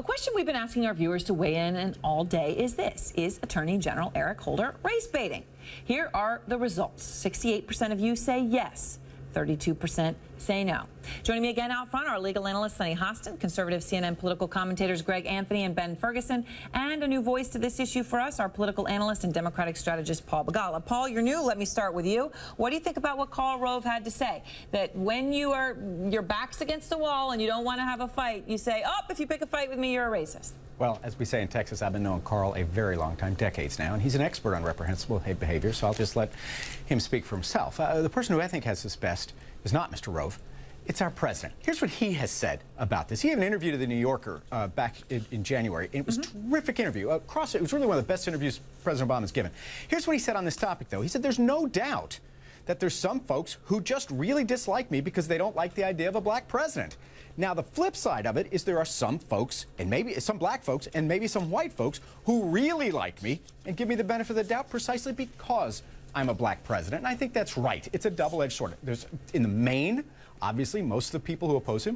A question we've been asking our viewers to weigh in and all day is this: is Attorney General Eric Holder race baiting? Here are the results. 68% of you say yes. 32% say no. Joining me again out front, our legal analyst Sunny Hostin, conservative CNN political commentators Greg Anthony and Ben Ferguson, and a new voice to this issue for us, our political analyst and Democratic strategist Paul Bigot. Paul, you're new. Let me start with you. What do you think about what Karl Rove had to say? That when your back's against the wall and you don't want to have a fight, you say, oh, if you pick a fight with me, you're a racist. Well, as we say in Texas, I've been knowing Karl a very long time, decades now, and he's an expert on reprehensible behavior, so I'll just let him speak for himself. The person who I think has this best is not Mr. Rove. It's our president. Here's what he has said about this. He had an interview to the New Yorker back in January, and it was a terrific interview. It was really one of the best interviews President Obama's given. Here's what he said on this topic, though. He said, there's no doubt that there's some folks who just really dislike me because they don't like the idea of a black president. Now, the flip side of it is there are some folks, and maybe some black folks, and maybe some white folks who really like me and give me the benefit of the doubt precisely because I'm a black president. And I think that's right. It's a double-edged sword. There's, in the main, obviously, most of the people who oppose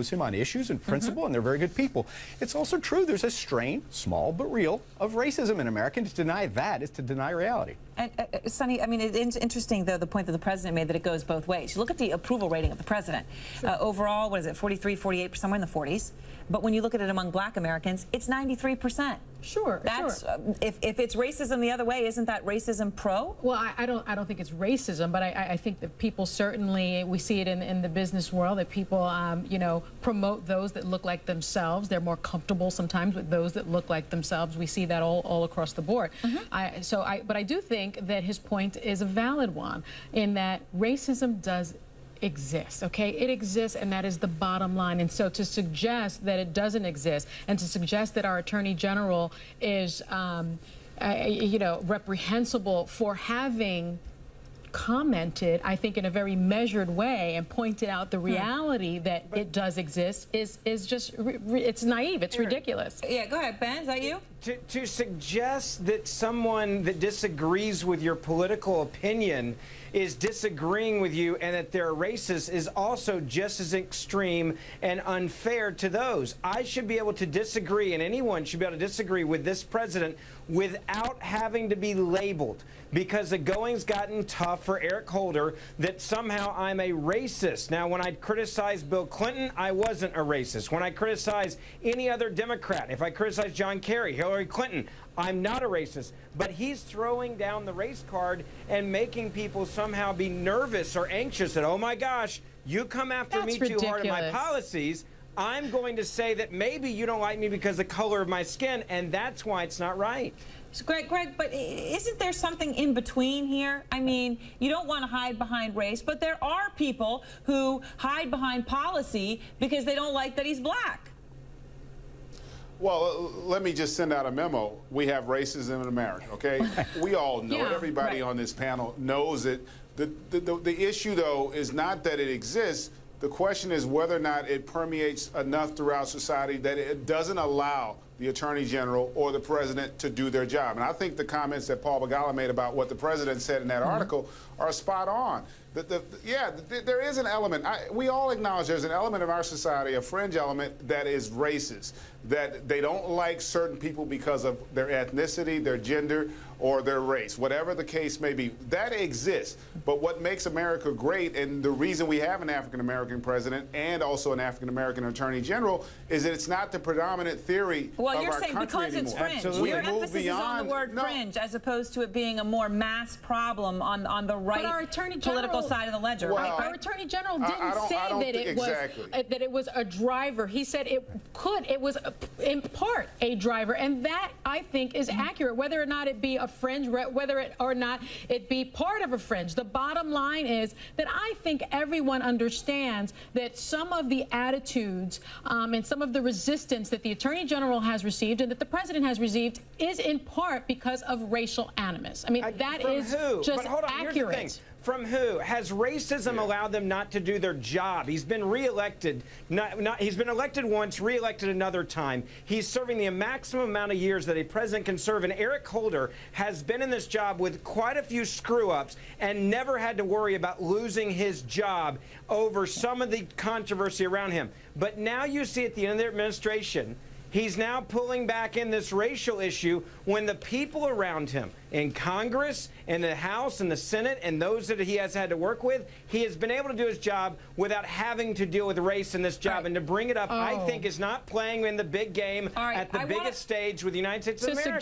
him on issues and principle, and they're very good people. It's also true there's a strain, small but real, of racism in America, and to deny that is to deny reality. And, Sonny, I mean, it's interesting, though, the point that the president made that it goes both ways. You look at the approval rating of the president. Sure. Overall, what is it, 43, 48, somewhere in the 40s. But when you look at it among black Americans, it's 93%. Sure. That's if it's racism the other way, isn't that racism pro? Well, I don't think it's racism, but I think that people certainly, we see it in the business world, that people you know, promote those that look like themselves. They're more comfortable sometimes with those that look like themselves. We see that all across the board. But I do think that his point is a valid one in that racism does exist, okay? It exists, and that is the bottom line. And so to suggest that it doesn't exist and to suggest that our Attorney General is, you know, reprehensible for having commented, I think, in a very measured way and pointed out the reality that it does exist is just, it's naive, it's ridiculous. Yeah, go ahead, Ben, is that you? To suggest that someone that disagrees with your political opinion is disagreeing with you and that they're racist is also just as extreme and unfair to those. I should be able to disagree, and anyone should be able to disagree with this president without having to be labeled, because the going's gotten tough for Eric Holder that somehow I'm a racist. Now, when I criticized Bill Clinton, I wasn't a racist. When I criticize any other Democrat, if I criticize John Kerry, Hillary Clinton, I'm not a racist. But he's throwing down the race card and making people somehow be nervous or anxious that, oh my gosh, you come after me too hard in my policies, I'm going to say that maybe you don't like me because of the color of my skin, and that's why it's not right. So Greg, but isn't there something in between here? I mean, you don't want to hide behind race, but there are people who hide behind policy because they don't like that he's black. Well, let me just send out a memo. We have racism in America, okay? We all know it. Everybody on this panel knows it. The issue, though, is not that it exists. The question is whether or not it permeates enough throughout society that it doesn't allow the Attorney General or the President to do their job. And I think the comments that Paul Bigot made about what the President said in that article are spot on. There is an element. We all acknowledge there's an element of our society, a fringe element, that is racist, that they don't like certain people because of their ethnicity, their gender, or their race, whatever the case may be. That exists. But what makes America great, and the reason we have an African-American president and also an African-American Attorney General, is that it's not the predominant theory of our country anymore. Well, you're saying because it's fringe. Your emphasis is on the word fringe as opposed to it being a more mass problem on the right political side of the ledger. Well, our Attorney General didn't say that it was a driver. He said it was in part a driver, and that, I think, is accurate, whether or not it be a fringe, whether or not it be part of a fringe. The bottom line is that I think everyone understands that some of the attitudes and some of the resistance that the Attorney General has received and that the President has received is in part because of racial animus. I mean, that is just accurate. From who? Has racism allowed them not to do their job? He's been reelected. He's been elected once, reelected another time. He's serving the maximum amount of years that a president can serve. And Eric Holder has been in this job with quite a few screw-ups and never had to worry about losing his job over some of the controversy around him. But now you see at the end of the administration, He's now pulling back in this racial issue when the people around him in Congress, in the House, and the Senate, and those that he has had to work with, he has been able to do his job without having to deal with race in this job. Right. And to bring it up, I think, is not playing in the big game at the biggest stage with the United States of America.